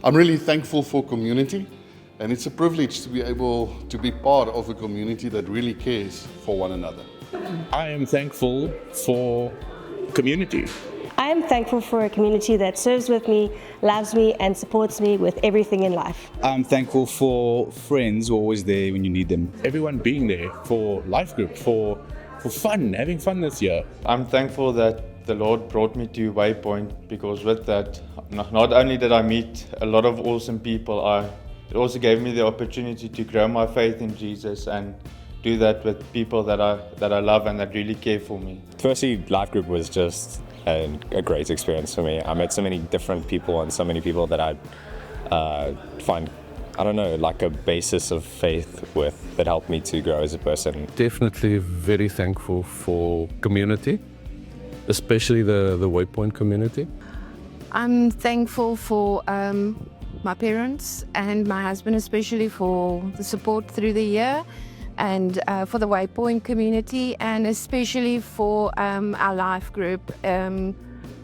I'm really thankful for community, and it's a privilege to be able to be part of a community that really cares for one another. I am thankful for community. I am thankful for a community that serves with me, loves me, and supports me with everything in life. I'm thankful for friends who are always there when you need them. Everyone being there for life group, for fun, having fun this year. I'm thankful that the Lord brought me to Waypoint, because with that, not only did I meet a lot of awesome people, it also gave me the opportunity to grow my faith in Jesus and do that with people that I love and that really care for me. Firstly, life group was just a great experience for me. I met so many different people and so many people that I find, I don't know, like a basis of faith with that helped me to grow as a person. Definitely very thankful for community, especially the Waypoint community. I'm thankful for my parents and my husband, especially for the support through the year, and for the Waypoint community, and especially for our life group.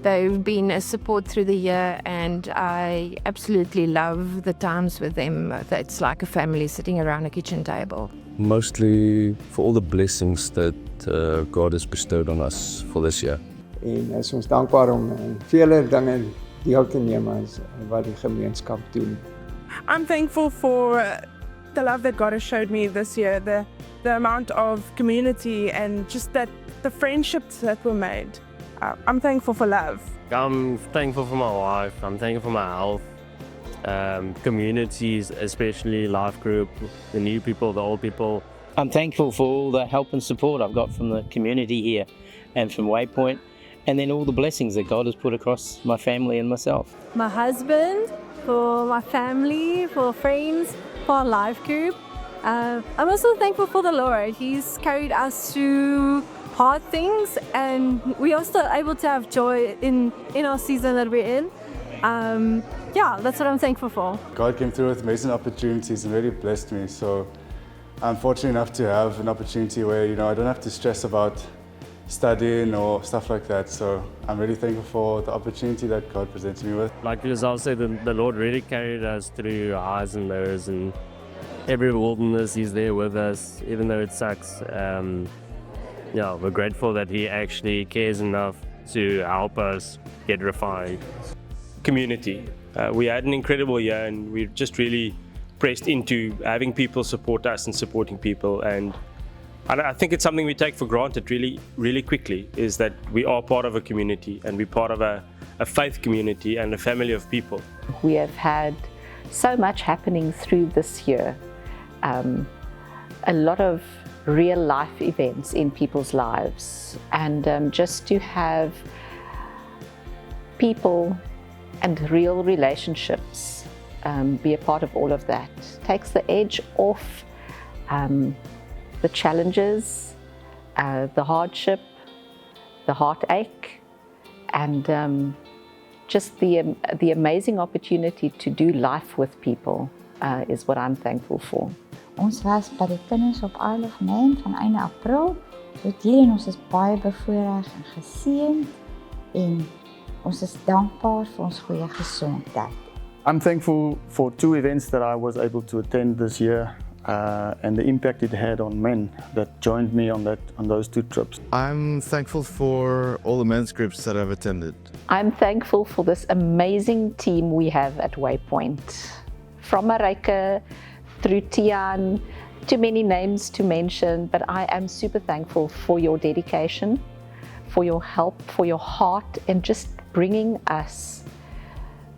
They've been a support through the year, and I absolutely love the times with them. It's like a family sitting around a kitchen table. Mostly for all the blessings that God has bestowed on us for this year. En is ons dankbaar om vele dinge deel te neem as wat die gemeenskap doen. I'm thankful for the love that God has showed me this year, the amount of community and just that the friendships that were made. I'm thankful for love. I'm thankful for my wife, I'm thankful for my health, communities, especially life group, the new people, the old people. I'm thankful for all the help and support I've got from the community here and from Waypoint, and then all the blessings that God has put across my family and myself. My husband, for my family, for friends, for our life group. I'm also thankful for the Lord. He's carried us through hard things, and we are still able to have joy in our season that we're in. Yeah, that's what I'm thankful for. God came through with amazing opportunities and really blessed me. So I'm fortunate enough to have an opportunity where, I don't have to stress about studying or stuff like that. So I'm really thankful for the opportunity that God presents me with. Like Lizelle said, the Lord really carried us through highs and lows, and every wilderness He's there with us, even though it sucks. Yeah, we're grateful that He actually cares enough to help us get refined. Community. We had an incredible year, and we're just really pressed into having people support us and supporting people. And I think it's something we take for granted really quickly, is that we are part of a community, and we're part of a faith community and a family of people. We have had so much happening through this year. A lot of real life events in people's lives, and just to have people and real relationships be a part of all of that takes the edge off the challenges, the hardship, the heartache, and just the amazing opportunity to do life with people is what I'm thankful for. Ons was by die kinders op Isle of Man van einde April. So en ons is baie bevoorreg en geseënd, en ons is dankbaar vir ons goeie gesondheid. I'm thankful for two events that I was able to attend this year, and the impact it had on men that joined me on those two trips. I'm thankful for all the men's groups that I've attended. I'm thankful for this amazing team we have at Waypoint. From Marika through Tian, too many names to mention, but I am super thankful for your dedication, for your help, for your heart, and just bringing us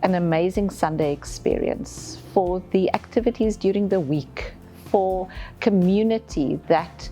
an amazing Sunday experience, for the activities during the week, for community that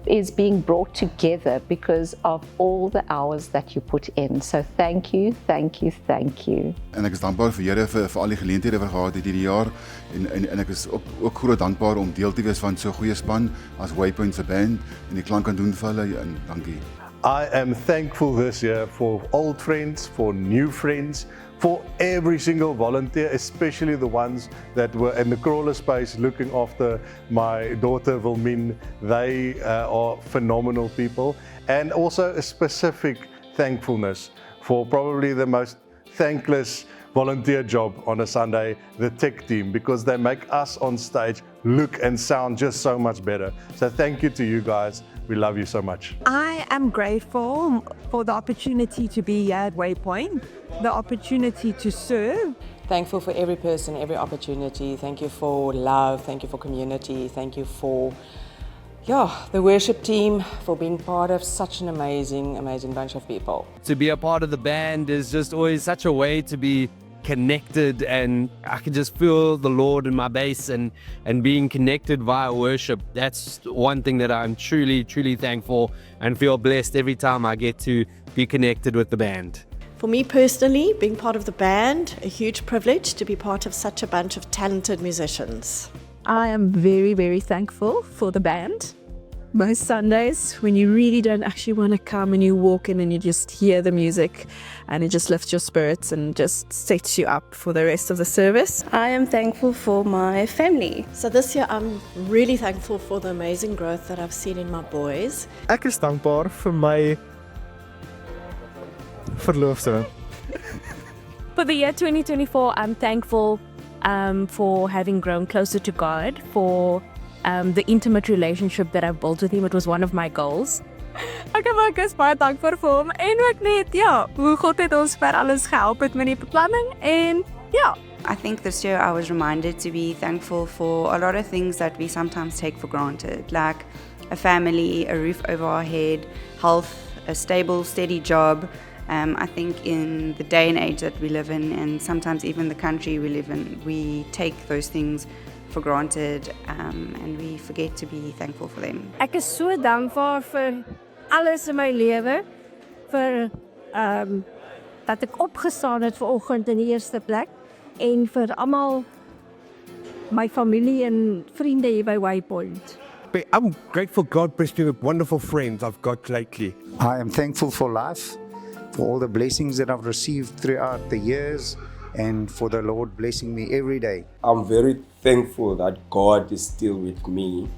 is being brought together because of all the hours that you put in. So thank you, thank you, thank you. En ek is dankbaar vir Here vir al die geleenthede wat gehad het hierdie jaar, en ek is ook groot dankbaar om deel te wees van so 'n goeie span as Waypoint se band en die klank kan doen vir hulle, en dankie. I am thankful this year for old friends, for new friends, for every single volunteer, especially the ones that were in the crawler space looking after my daughter Wilmine. They are phenomenal people. And also a specific thankfulness for probably the most thankless volunteer job on a Sunday, the tech team, because they make us on stage look and sound just so much better. So thank you to you guys. We love you so much. I am grateful for the opportunity to be here at Waypoint, the opportunity to serve. Thankful for every person, every opportunity. Thank you for love, thank you for community, thank you for the worship team, for being part of such an amazing bunch of people. To be a part of the band is just always such a way to be connected, and I can just feel the Lord in my bass and being connected via worship. That's one thing that I'm truly thankful and feel blessed every time I get to be connected with the band. For me personally, being part of the band, a huge privilege to be part of such a bunch of talented musicians. I am very thankful for the band. Most Sundays, when you really don't actually want to come and you walk in and you just hear the music and it just lifts your spirits and just sets you up for the rest of the service. I am thankful for my family. So this year I'm really thankful for the amazing growth that I've seen in my boys. Ek is dankbaar vir my verloofde. For the year 2024, I'm thankful for having grown closer to God, for the intimate relationship that I've built with him. It was one of my goals. Ek is baie dankbaar vir hom en ook net hoe God het ons vir alles gehelp het met die beplanning en I think this year I was reminded to be thankful for a lot of things that we sometimes take for granted, like a family, a roof over our head, health, a stable, steady job. I think in the day and age that we live in, and sometimes even the country we live in, we take those things for granted and we forget to be thankful for them. Ek is so dankbaar vir alles in my lewe, vir dat ek opgestaan het vanoggend in die eerste plek en vir almal my familie en vriende hier by Waypoint. I'm grateful God blessed me with wonderful friends I've got lately. I am thankful for life, for all the blessings that I've received throughout the years, and for the Lord blessing me every day. I'm very thankful that God is still with me,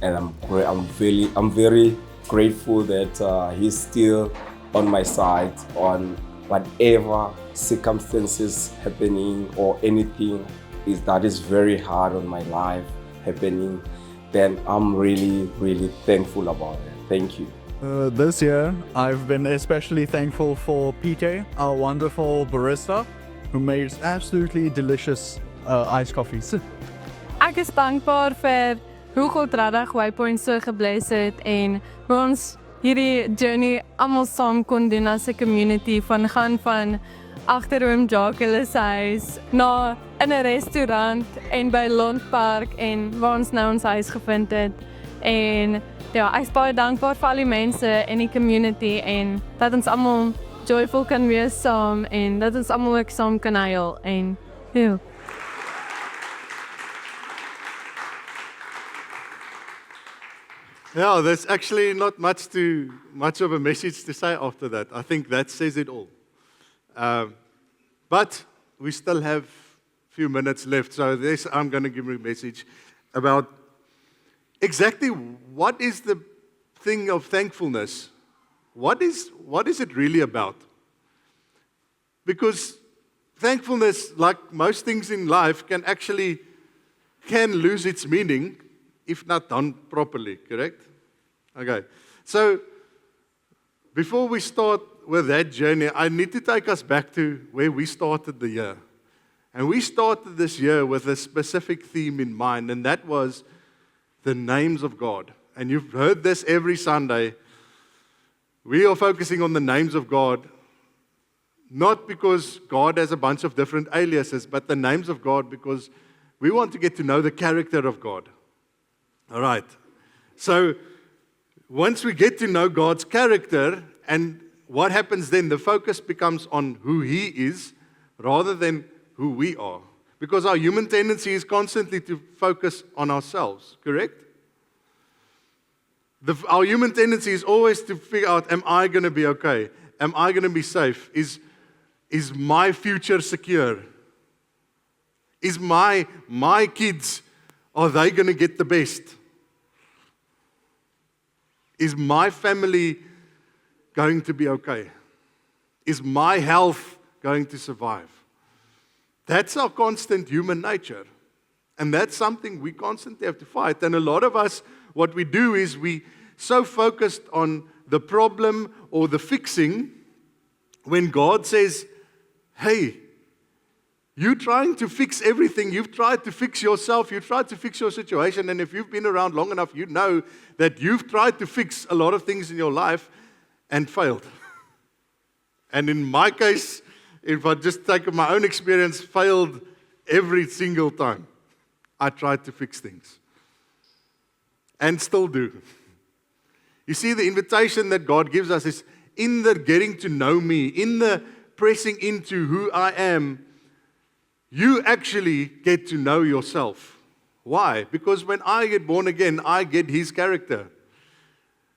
and I'm very grateful that He's still on my side on whatever circumstances happening or anything that is very hard on my life happening. Then I'm really thankful about it. Thank you. This year, I've been especially thankful for Peter, our wonderful barista, who made absolutely delicious iced coffees. Ek is dankbaar vir hoe God regtig Waypoint so gebless het en hoe ons hierdie journey almal saam kon doen as 'n community, gaan van agter oom Jacques se huis na in 'n restaurant en by Londpark en waar ons nou ons huis gevind het. En ek is baie dankbaar vir al die mense in die community en dat ons almal joyful kan wees saam en dat ons almal ook saam kan huil en Yeah, there's actually not much of a message to say after that. I think that says it all. But we still have a few minutes left, so I'm going to give you a message about exactly what is the thing of thankfulness. What is it really about? Because thankfulness, like most things in life, can lose its meaning if not done properly, correct? Okay. So before we start with that journey, I need to take us back to where we started the year. And we started this year with a specific theme in mind, and that was the names of God. And you've heard this every Sunday. We are focusing on the names of God, not because God has a bunch of different aliases, but the names of God because we want to get to know the character of God. All right. So once we get to know God's character, and what happens then? The focus becomes on who He is rather than who we are. Because our human tendency is constantly to focus on ourselves, correct? Our human tendency is always to figure out, am I going to be okay? Am I going to be safe? Is my future secure? Is my kids, are they going to get the best? Is my family going to be okay? Is my health going to survive? That's our constant human nature. And that's something we constantly have to fight. And a lot of us, what we do is we so focused on the problem or the fixing, when God says, hey, you're trying to fix everything. You've tried to fix yourself. You've tried to fix your situation. And if you've been around long enough, you know that you've tried to fix a lot of things in your life and failed. And in my case, if I just take my own experience, failed every single time I tried to fix things. And still do. You see, the invitation that God gives us is in the getting to know me, in the pressing into who I am, you actually get to know yourself. Why? Because when I get born again, I get His character.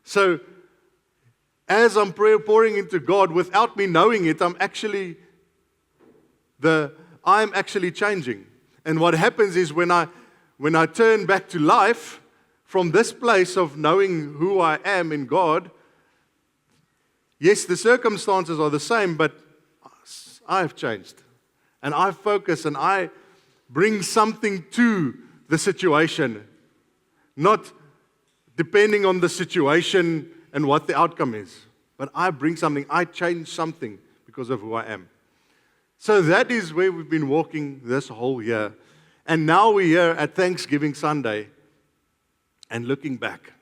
So, as I'm pouring into God, without me knowing it, I'm actually changing. And what happens is when I turn back to life, from this place of knowing who I am in God, yes, the circumstances are the same, but I have changed. And I focus and I bring something to the situation, not depending on the situation and what the outcome is. But I bring something, I change something because of who I am. So that is where we've been walking this whole year. And now we're here at Thanksgiving Sunday and looking back.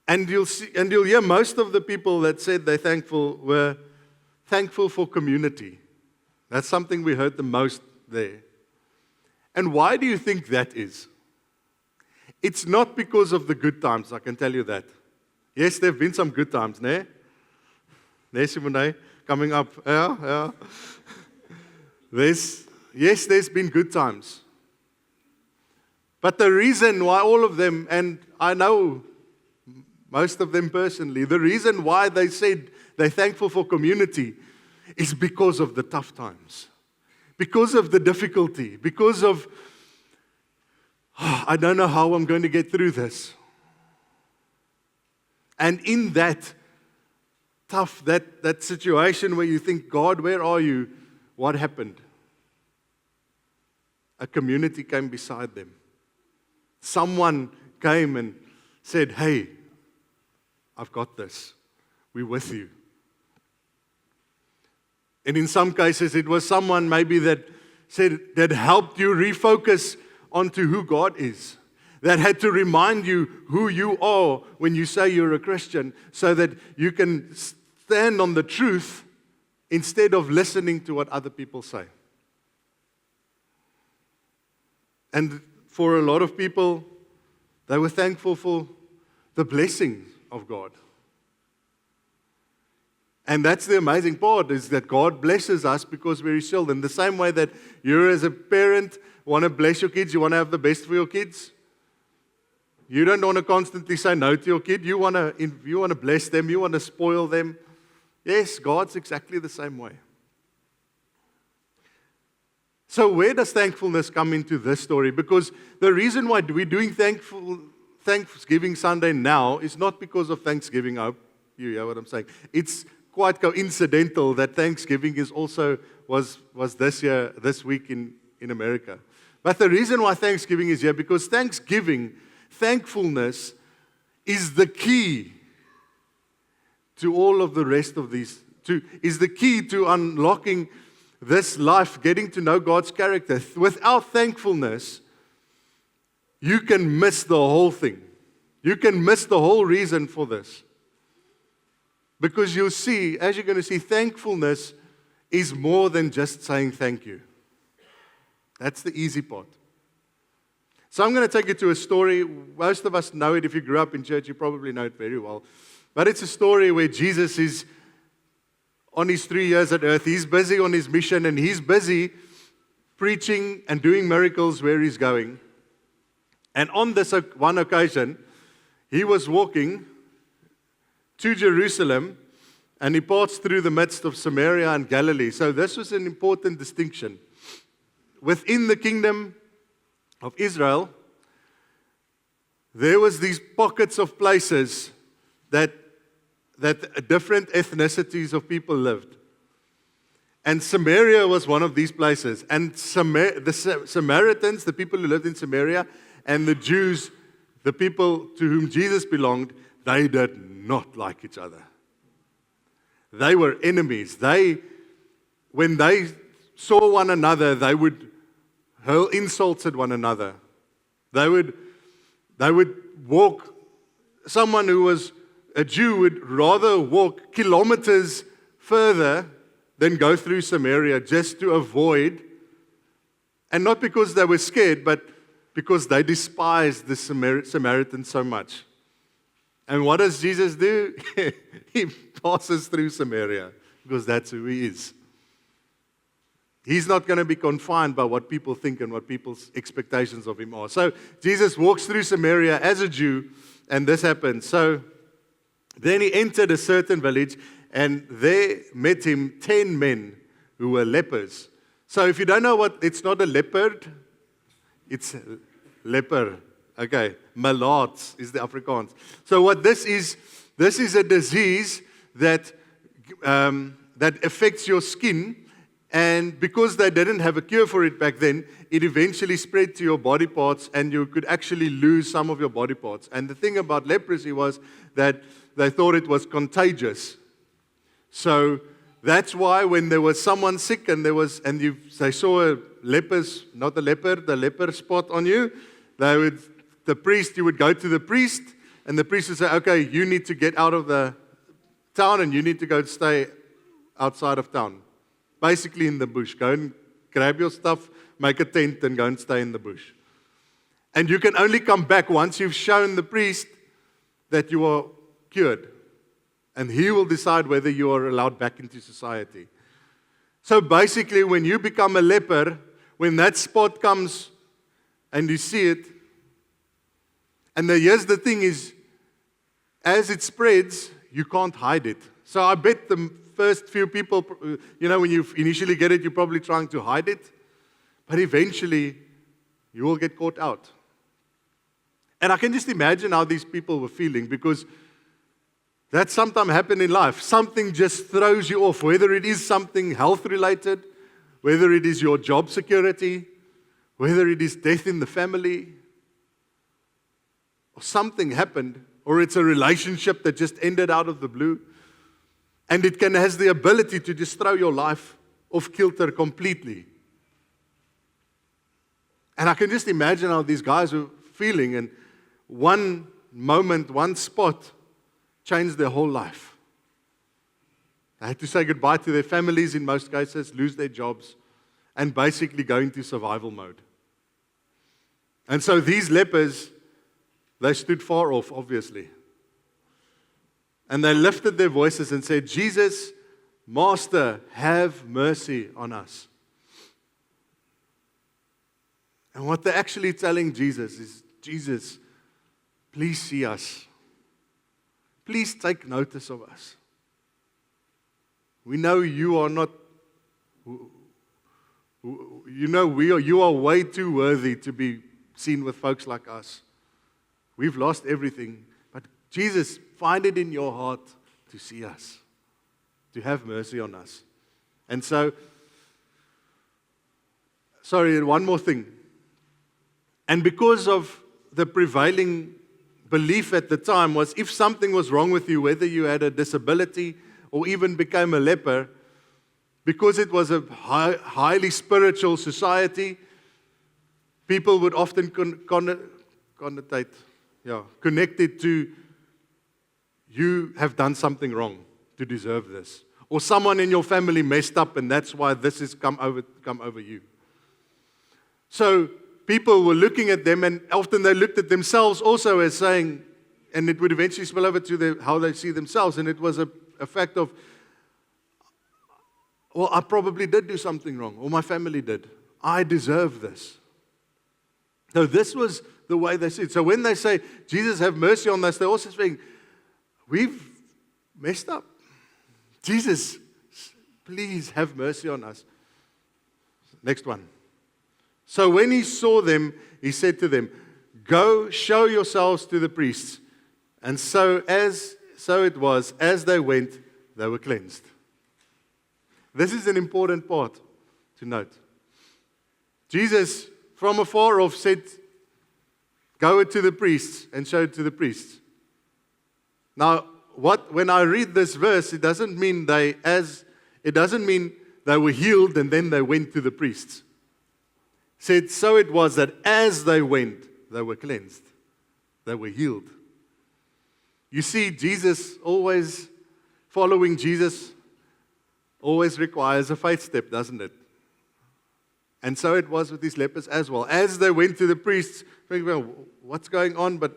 And you'll hear most of the people that said they're thankful were thankful for community. That's something we heard the most there. And why do you think that is? It's not because of the good times, I can tell you that. Yes, there have been some good times, ne? Ne, Simone? Coming up. Yeah. There's been good times. But the reason why all of them, and I know most of them personally, the reason why they said they're thankful for community is because of the tough times, because of the difficulty, because of, I don't know how I'm going to get through this. And in that tough, that situation where you think, God, where are you? What happened? A community came beside them. Someone came and said, hey, I've got this. We're with you. And in some cases, it was someone maybe that helped you refocus onto who God is. That had to remind you who you are when you say you're a Christian, so that you can stand on the truth instead of listening to what other people say. And for a lot of people, they were thankful for the blessings of God. And that's the amazing part, is that God blesses us because we're His children. The same way that you as a parent want to bless your kids, you want to have the best for your kids. You don't want to constantly say no to your kid. You want to bless them. You want to spoil them. Yes, God's exactly the same way. So where does thankfulness come into this story? Because the reason why we're doing Thanksgiving Sunday now is not because of Thanksgiving. I hope you hear what I'm saying. It's quite coincidental that Thanksgiving was this week in America. But the reason why Thanksgiving is here, because thankfulness is the key to all of the rest of these, is the key to unlocking this life, getting to know God's character. Without thankfulness, you can miss the whole thing. You can miss the whole reason for this. Because you'll see, as you're going to see, thankfulness is more than just saying thank you. That's the easy part. So I'm going to take you to a story. Most of us know it. If you grew up in church, you probably know it very well. But it's a story where Jesus is on his 3 years at earth. He's busy on his mission, and he's busy preaching and doing miracles where he's going. And on this one occasion, he was walking to Jerusalem, and he passed through the midst of Samaria and Galilee. So this was an important distinction. Within the kingdom of Israel, there was these pockets of places that different ethnicities of people lived. And Samaria was one of these places. And the Samaritans, the people who lived in Samaria, and the Jews, the people to whom Jesus belonged, they did not like each other. They were enemies. When they saw one another, they would hurl insults at one another. They would walk, someone who was a Jew would rather walk kilometers further than go through Samaria just to avoid, and not because they were scared, but because they despised the Samaritans so much. And what does Jesus do? He passes through Samaria because that's who he is. He's not going to be confined by what people think and what people's expectations of him are. So Jesus walks through Samaria as a Jew, and this happens. So then he entered a certain village, and there met him 10 men who were lepers. So if you don't know what, it's not a leopard, it's leper. Okay, malaats is the Afrikaans. So what this is a disease that affects your skin, and because they didn't have a cure for it back then, it eventually spread to your body parts, and you could actually lose some of your body parts. And the thing about leprosy was that they thought it was contagious. So that's why when there was someone sick and they saw a leper spot on you, you would go to the priest, and the priest would say, okay, you need to get out of the town and you need to go stay outside of town. Basically in the bush. Go and grab your stuff, make a tent, and go and stay in the bush. And you can only come back once you've shown the priest that you are cured. And he will decide whether you are allowed back into society. So basically, when you become a leper, when that spot comes and you see it, and here's the thing is, as it spreads, you can't hide it. So I bet the first few people, when you initially get it, you're probably trying to hide it. But eventually, you will get caught out. And I can just imagine how these people were feeling, because that sometimes happens in life. Something just throws you off, whether it is something health-related, whether it is your job security, whether it is death in the family, or something happened, or it's a relationship that just ended out of the blue. And it has the ability to just throw your life off kilter completely. And I can just imagine how these guys were feeling, and one moment, one spot changed their whole life. They had to say goodbye to their families in most cases, lose their jobs, and basically go into survival mode. And so these lepers, they stood far off, obviously. And they lifted their voices and said, Jesus, Master, have mercy on us. And what they're actually telling Jesus is, Jesus, please see us. Please take notice of us. We know you are not, you are way too worthy to be seen with folks like us. We've lost everything. But Jesus, find it in your heart to see us, to have mercy on us. And so, one more thing. And because of the prevailing belief at the time was, if something was wrong with you, whether you had a disability or even became a leper, because it was a highly spiritual society, people would often connect it to, you have done something wrong to deserve this. Or someone in your family messed up, and that's why this has come over you. So people were looking at them, and often they looked at themselves also as saying, and it would eventually spill over to how they see themselves, and it was a fact of, well, I probably did do something wrong, or my family did. I deserve this. So this was the way they see it. So when they say, Jesus, have mercy on us, they're also saying, we've messed up. Jesus, please have mercy on us. Next one. So when he saw them, he said to them, go show yourselves to the priests. And so it was, as they went, they were cleansed. This is an important part to note. Jesus, from afar off, said, go it to the priests and show it to the priests. Now, when I read this verse, it doesn't mean they were healed and then they went to the priests. It said, so it was that as they went, they were cleansed. They were healed. You see, following Jesus always requires a faith step, doesn't it? And so it was with these lepers as well. As they went to the priests, thinking, well, what's going on? But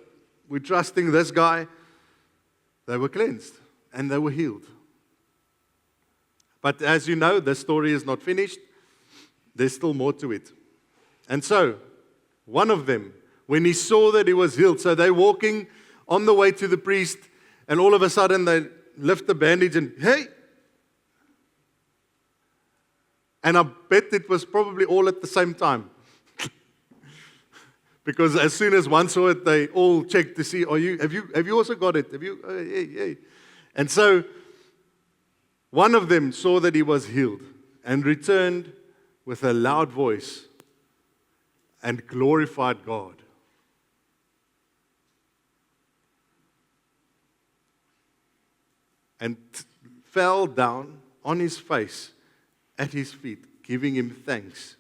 we're trusting this guy. They were cleansed and they were healed. But as you know, the story is not finished. There's still more to it. And so, one of them, when he saw that he was healed, so they're walking on the way to the priest, and all of a sudden they lift the bandage and, hey! And I bet it was probably all at the same time. Because as soon as one saw it, they all checked to see, have you also got it? Yeah. And so, one of them saw that he was healed and returned with a loud voice and glorified God. And fell down on his face at his feet, giving him thanks.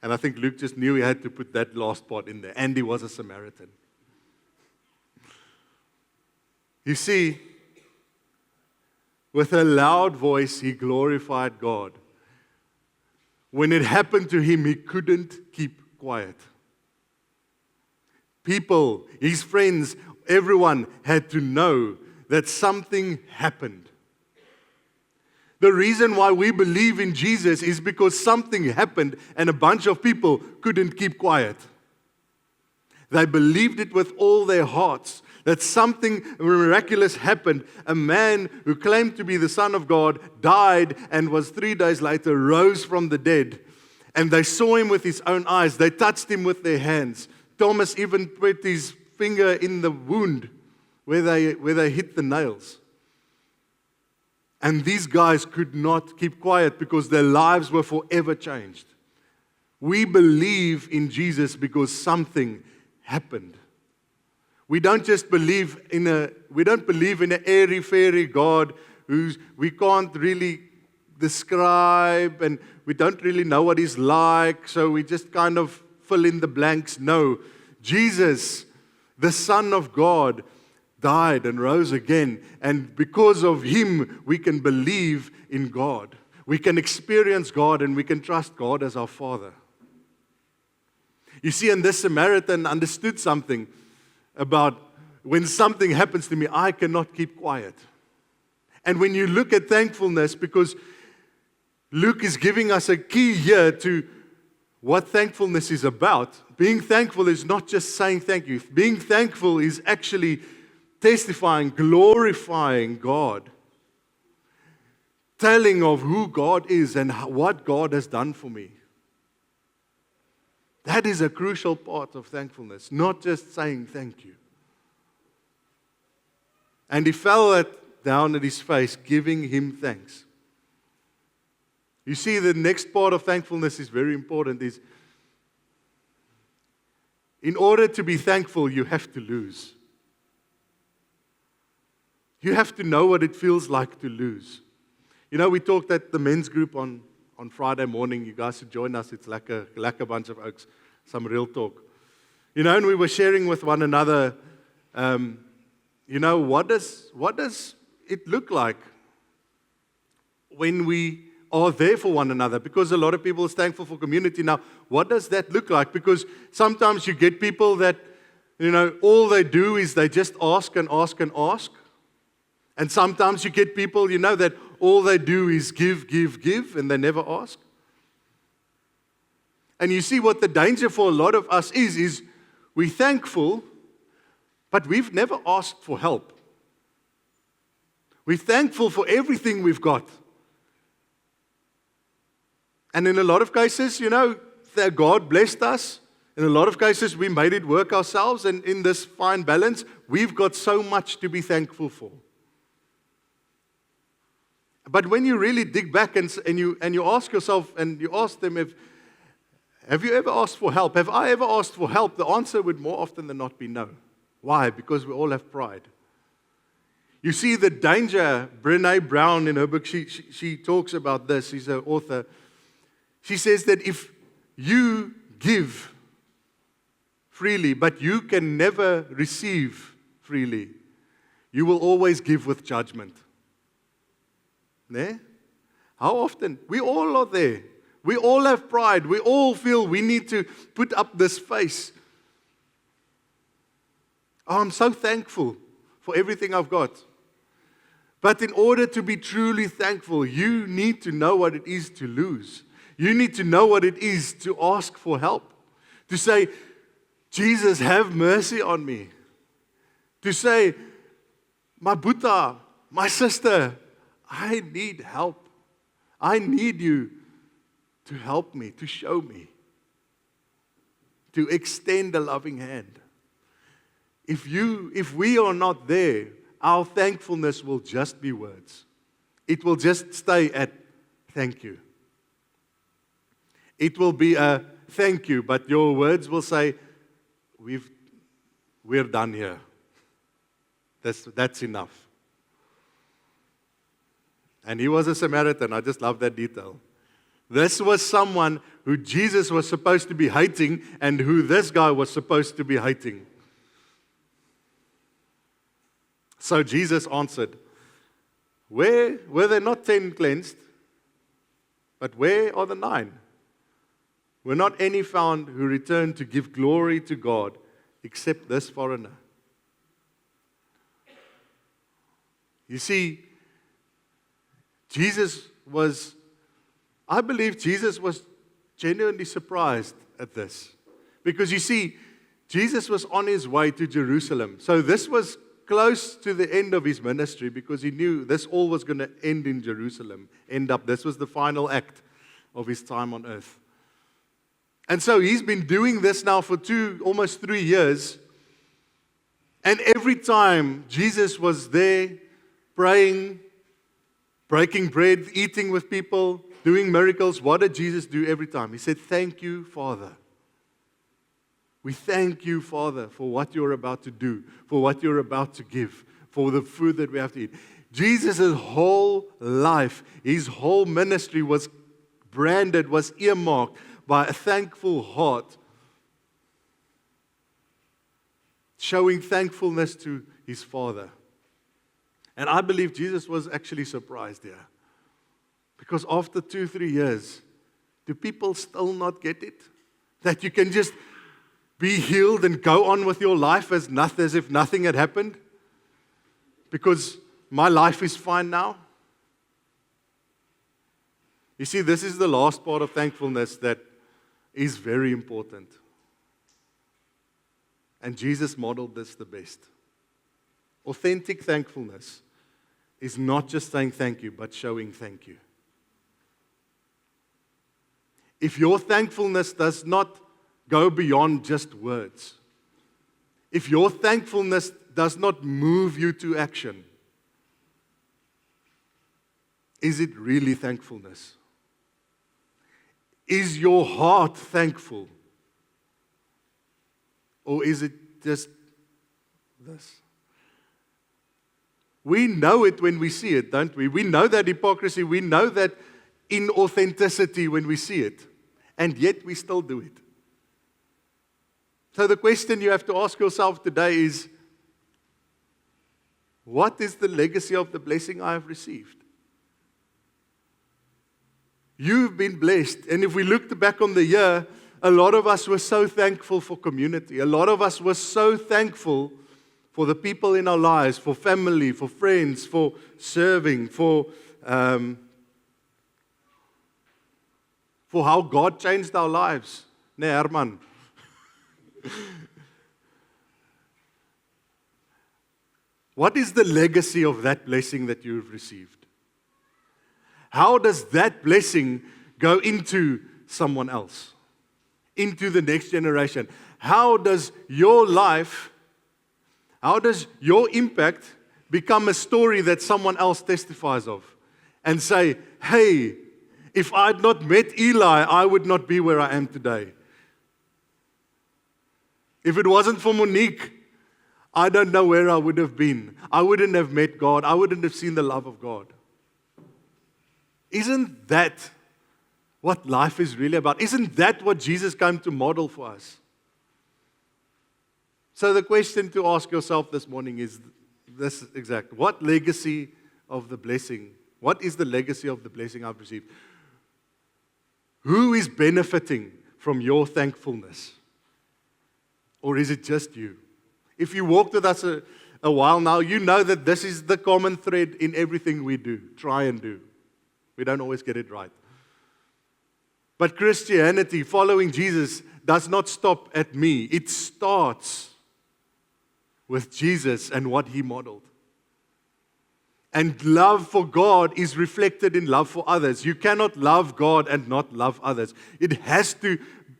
And I think Luke just knew he had to put that last part in there. And he was a Samaritan. You see, with a loud voice, he glorified God. When it happened to him, he couldn't keep quiet. People, his friends, everyone had to know that something happened. The reason why we believe in Jesus is because something happened and a bunch of people couldn't keep quiet. They believed it with all their hearts, that something miraculous happened. A man who claimed to be the Son of God died and was 3 days later rose from the dead. And they saw him with his own eyes. They touched him with their hands. Thomas even put his finger in the wound where they hit the nails. And these guys could not keep quiet because their lives were forever changed. We believe in Jesus because something happened. We don't just believe in an airy-fairy God we can't really describe, and we don't really know what he's like, so we just kind of fill in the blanks. No, Jesus, the Son of God, died and rose again, and because of him, we can believe in God. We can experience God, and we can trust God as our Father. You see, and this Samaritan understood something about when something happens to me, I cannot keep quiet. And when you look at thankfulness, because Luke is giving us a key here to what thankfulness is about. Being thankful is not just saying thank you. Being thankful is actually testifying, glorifying God, telling of who God is and what God has done for me. That is a crucial part of thankfulness, not just saying thank you. And he fell down at his face, giving him thanks. You see, the next part of thankfulness is very important. Is in order to be thankful, you have to lose. You have to know what it feels like to lose. You know, we talked at the men's group on Friday morning. You guys should join us. It's like a bunch of oaks. Some real talk. You know, and we were sharing with one another, what does it look like when we are there for one another? Because a lot of people are thankful for community. Now, what does that look like? Because sometimes you get people that, all they do is they just ask and ask and ask. And sometimes you get people, that all they do is give, and they never ask. And you see what the danger for a lot of us is we're thankful, but we've never asked for help. We're thankful for everything we've got. And in a lot of cases, that God blessed us. In a lot of cases, we made it work ourselves. And in this fine balance, we've got so much to be thankful for. But when you really dig back and you ask yourself, and you ask them, have you ever asked for help? Have I ever asked for help? The answer would more often than not be no. Why? Because we all have pride. You see the danger. Brené Brown, in her book, she talks about this. She's an author. She says that if you give freely, but you can never receive freely, you will always give with judgment. Ne? How often? We all are there. We all have pride. We all feel we need to put up this face. Oh, I'm so thankful for everything I've got. But in order to be truly thankful, you need to know what it is to lose. You need to know what it is to ask for help. To say, Jesus, have mercy on me. To say, my Buddha, my sister, I need help. I need you to help me, to show me, to extend a loving hand. If we are not there, our thankfulness will just be words. It will just stay at thank you. It will be a thank you, but your words will say, we're done here. That's enough. And he was a Samaritan. I just love that detail. This was someone who Jesus was supposed to be hating and who this guy was supposed to be hating. So Jesus answered, were there not 10 cleansed? But where are the 9? Were not any found who returned to give glory to God except this foreigner? You see, I believe Jesus was genuinely surprised at this. Because you see, Jesus was on his way to Jerusalem. So this was close to the end of his ministry because he knew this all was going to end in Jerusalem. This was the final act of his time on earth. And so he's been doing this now for almost 3 years. And every time Jesus was there, praying, breaking bread, eating with people, doing miracles, what did Jesus do every time? He said, thank you, Father. We thank you, Father, for what you're about to do, for what you're about to give, for the food that we have to eat. Jesus' whole life, his whole ministry was branded, was earmarked by a thankful heart, showing thankfulness to his Father. And I believe Jesus was actually surprised here. Because after 2-3 years, do people still not get it? That you can just be healed and go on with your life as if nothing had happened? Because my life is fine now? You see, this is the last part of thankfulness that is very important. And Jesus modeled this the best. Authentic thankfulness is not just saying thank you, but showing thank you. If your thankfulness does not go beyond just words, if your thankfulness does not move you to action, is it really thankfulness? Is your heart thankful? Or is it just this? We know it when we see it, don't we? We know that hypocrisy. We know that inauthenticity when we see it. And yet we still do it. So the question you have to ask yourself today is, what is the legacy of the blessing I have received? You've been blessed. And if we looked back on the year, a lot of us were so thankful for community. A lot of us were so thankful for the people in our lives, for family, for friends, for serving, for how God changed our lives. Nee, Herman. What is the legacy of that blessing that you've received? How does that blessing go into someone else? Into the next generation? How does your life, how does your impact become a story that someone else testifies of? and say, hey, if I'd not met Eli, I would not be where I am today. If it wasn't for Monique, I don't know where I would have been. I wouldn't have met God. I wouldn't have seen the love of God. Isn't that what life is really about? Isn't that what Jesus came to model for us? So the question to ask yourself this morning is this exact. What legacy of the blessing? What is the legacy of the blessing I've received? Who is benefiting from your thankfulness? Or is it just you? If you walked with us a while now, you know that this is the common thread in everything we do, try and do. We don't always get it right. But Christianity, following Jesus, does not stop at me. It starts with Jesus and what He modeled. And love for God is reflected in love for others. You cannot love God and not love others. It has to,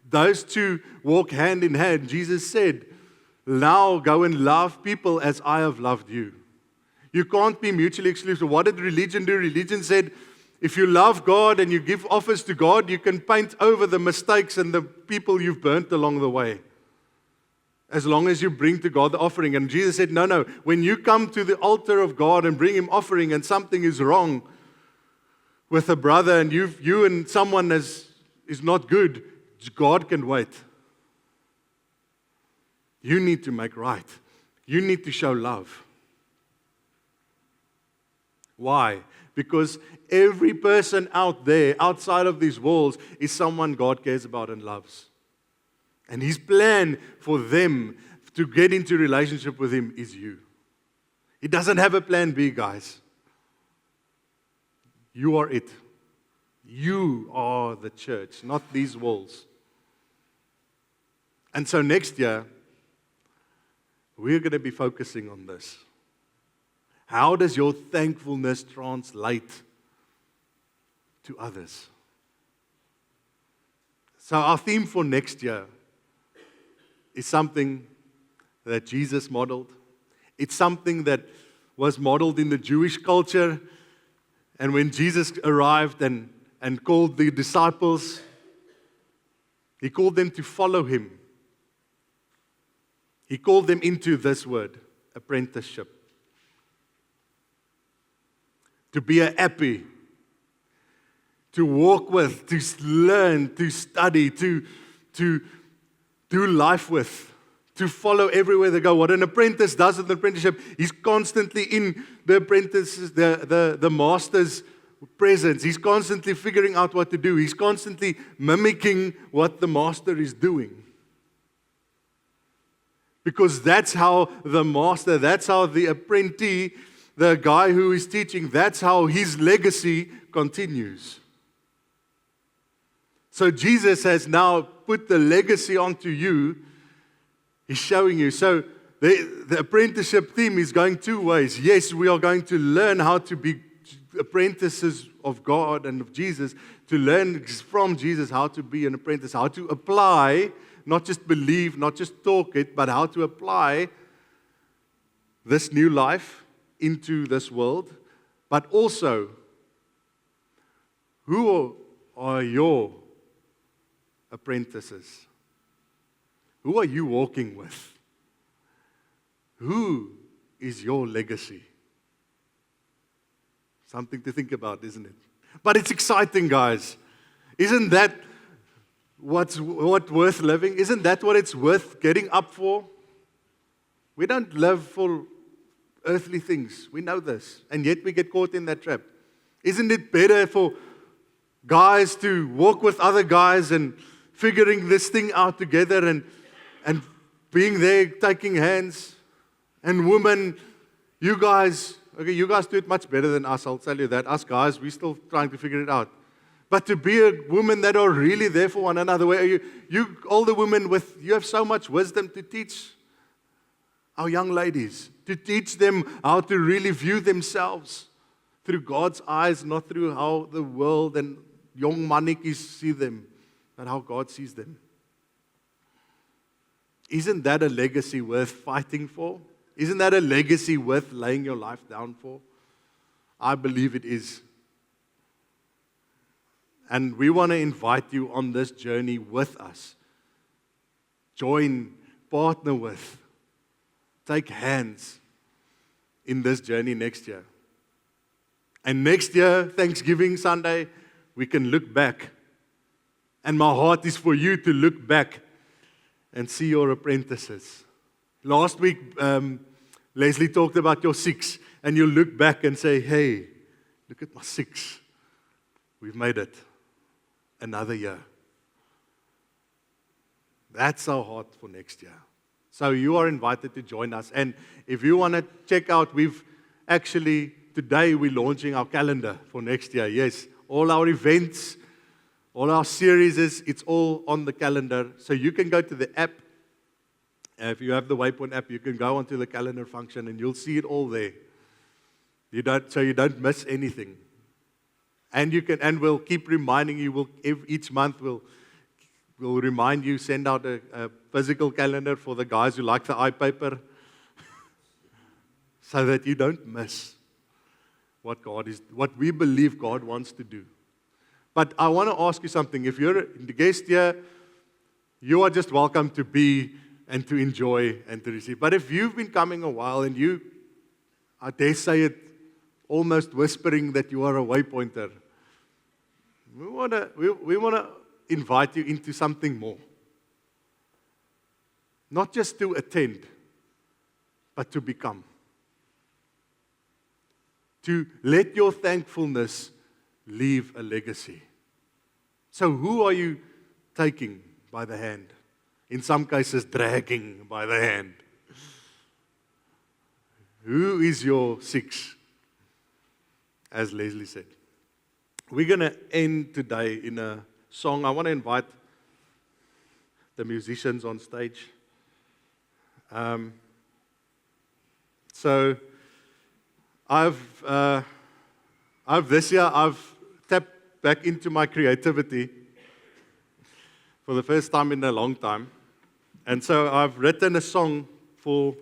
those two walk hand in hand. Jesus said, now go and love people as I have loved you. You can't be mutually exclusive. What did religion do? Religion said, if you love God and you give offers to God, you can paint over the mistakes and the people you've burnt along the way. As long as you bring to God the offering. And Jesus said, no. When you come to the altar of God and bring Him offering and something is wrong with a brother and you and someone is not good, God can wait. You need to make right. You need to show love. Why? Because every person out there, outside of these walls, is someone God cares about and loves. And His plan for them to get into relationship with Him is you. He doesn't have a plan B, guys. You are it. You are the church, not these walls. And so next year, we're going to be focusing on this. How does your thankfulness translate to others? So our theme for next year is something that Jesus modeled. It's something that was modeled in the Jewish culture. And when Jesus arrived and called the disciples, He called them to follow Him. He called them into this word, apprenticeship. To be a happy, to walk with, to learn, to study, to do life with, to follow everywhere they go. What an apprentice does in the apprenticeship, he's constantly in the apprentice's, the master's presence. He's constantly figuring out what to do. He's constantly mimicking what the master is doing. Because that's how the master, that's how the apprentice, the guy who is teaching, that's how his legacy continues. So Jesus has now put the legacy onto you. He's showing you. So the apprenticeship theme is going two ways. Yes, we are going to learn how to be apprentices of God and of Jesus, to learn from Jesus how to be an apprentice, how to apply, not just believe, not just talk it, but how to apply this new life into this world. But also, who are your apprentices? Who are you walking with? Who is your legacy? Something to think about, isn't it? But it's exciting, guys. Isn't that what's worth living? Isn't that what it's worth getting up for? We don't live for earthly things. We know this. And yet we get caught in that trap. Isn't it better for guys to walk with other guys and figuring this thing out together and being there, taking hands? And women, you guys do it much better than us, I'll tell you that. Us guys, we're still trying to figure it out. But to be a woman that are really there for one another, where you older women you have so much wisdom to teach our young ladies, to teach them how to really view themselves through God's eyes, not through how the world and young manikis see them, but how God sees them. Isn't that a legacy worth fighting for? Isn't that a legacy worth laying your life down for? I believe it is. And we want to invite you on this journey with us. Join, partner with, take hands in this journey next year. And next year, Thanksgiving Sunday, we can look back. And my heart is for you to look back and see your apprentices. Last week, Leslie talked about your 6, and you'll look back and say, hey, look at my 6. We've made it. Another year. That's our heart for next year. So you are invited to join us. And if you want to check out, today we're launching our calendar for next year. Yes, all our events, all our series, it's all on the calendar. So you can go to the app. If you have the Waypoint app, you can go onto the calendar function and you'll see it all there. So you don't miss anything. And we'll keep reminding you. Each month we'll remind you. Send out a physical calendar for the guys who like the iPaper, so that you don't miss what we believe God wants to do. But I want to ask you something. If you're the guest here, you are just welcome to be and to enjoy and to receive. But if you've been coming a while and I dare say it, almost whispering that you are a Waypointer, we want to invite you into something more. Not just to attend, but to become. To let your thankfulness leave a legacy. So who are you taking by the hand? In some cases, dragging by the hand. Who is your 6? As Leslie said. We're going to end today in a song. I want to invite the musicians on stage. So this year I've tapped back into my creativity for the first time in a long time. And so I've written a song for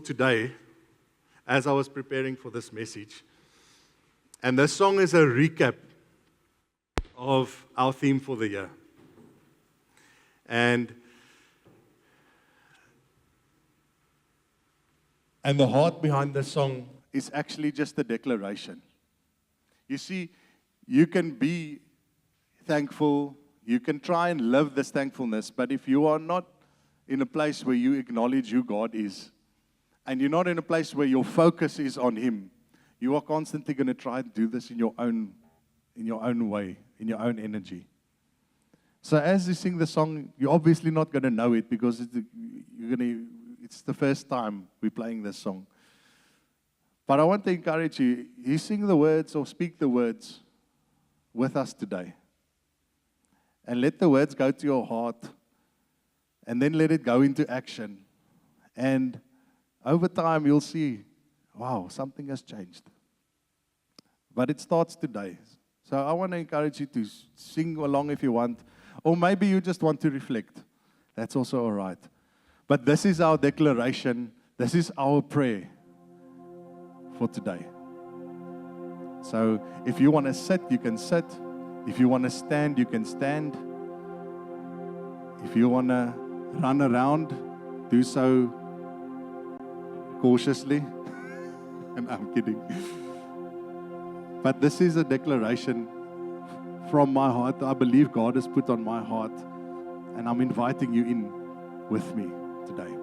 today as I was preparing for this message. And this song is a recap of our theme for the year. And the heart behind this song is actually just a declaration. You see, you can be thankful, you can try and live this thankfulness, but if you are not in a place where you acknowledge who God is, and you're not in a place where your focus is on Him, you are constantly going to try and do this in your own way, in your own energy. So as you sing the song, you're obviously not going to know it because it's the first time we're playing this song. But I want to encourage you, you sing the words or speak the words with us today. And let the words go to your heart, and then let it go into action. And over time, you'll see, wow, something has changed. But it starts today. So I want to encourage you to sing along if you want. Or maybe you just want to reflect. That's also all right. But this is our declaration. This is our prayer for today. So if you want to sit, you can sit. If you want to stand, you can stand. If you want to run around, do so cautiously. And I'm kidding. But this is a declaration from my heart. I believe God has put on my heart. And I'm inviting you in with me today.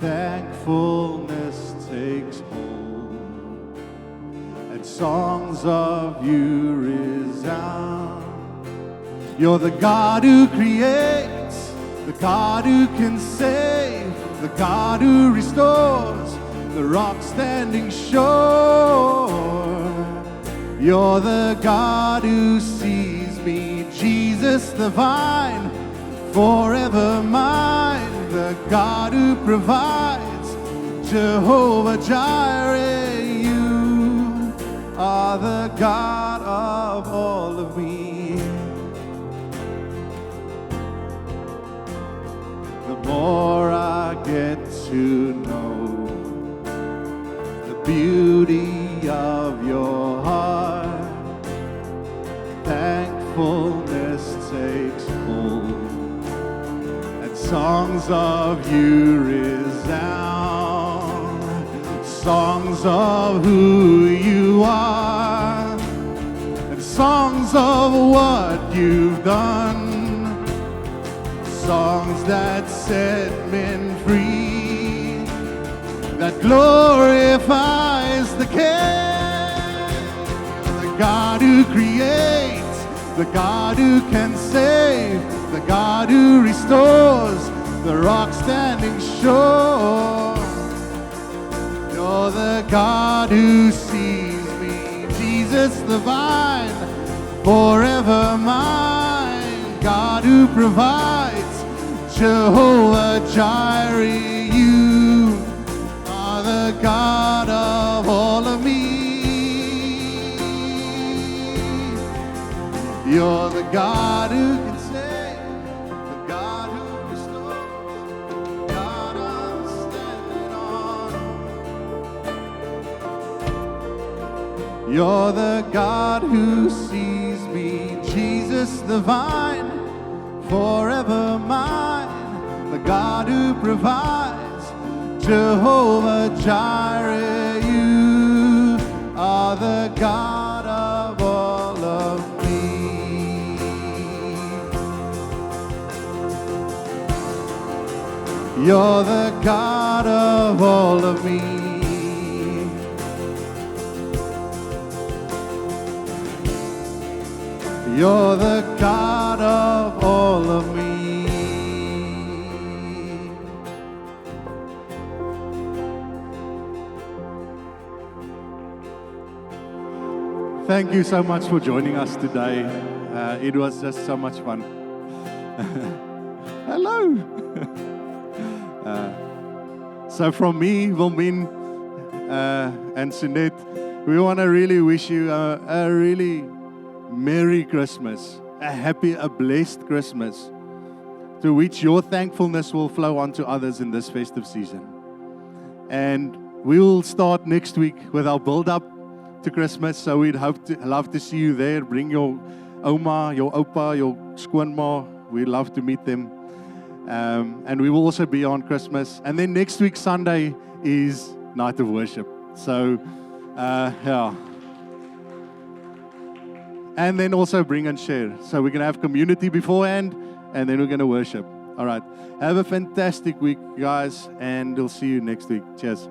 Thankfulness takes hold. songs of you resound. You're the God who creates, the God who can save, the God who restores, the rock standing sure. You're the God who sees me, Jesus the vine, forever mine, the God who provides, Jehovah Jireh. You are the God of all of me. The more I get to know the beauty of your heart, thankfulness takes hold, and songs of you resound, songs of who you are, and songs of what you've done, songs that set men free, that glorifies the King, the God who creates, the God who can save, the God who restores, the rock standing sure. You're the God who sees me, Jesus the vine, forever mine, God who provides, Jehovah Jireh. You are the God of all of me. You're the God who can save, the God who restores, the God I'm standing on. You're the God who sees me, Jesus the vine, forever mine, the God who provides, Jehovah Jireh. You are the God of all of me. You're the God of all of me. You're the God of all of me. Thank you so much for joining us today. It was just so much fun. Hello. So from me, Wilmien, and Sunette, we want to really wish you a really Merry Christmas, a happy, a blessed Christmas, to which your thankfulness will flow onto others in this festive season. And we will start next week with our build-up to Christmas, so we'd love to see you there. Bring your oma, your opa, your skoonma. We'd love to meet them. And we will also be on Christmas. And then next week, Sunday, is Night of Worship. So, yeah. And then also bring and share. So we're going to have community beforehand, and then we're going to worship. All right. Have a fantastic week, guys, and we'll see you next week. Cheers.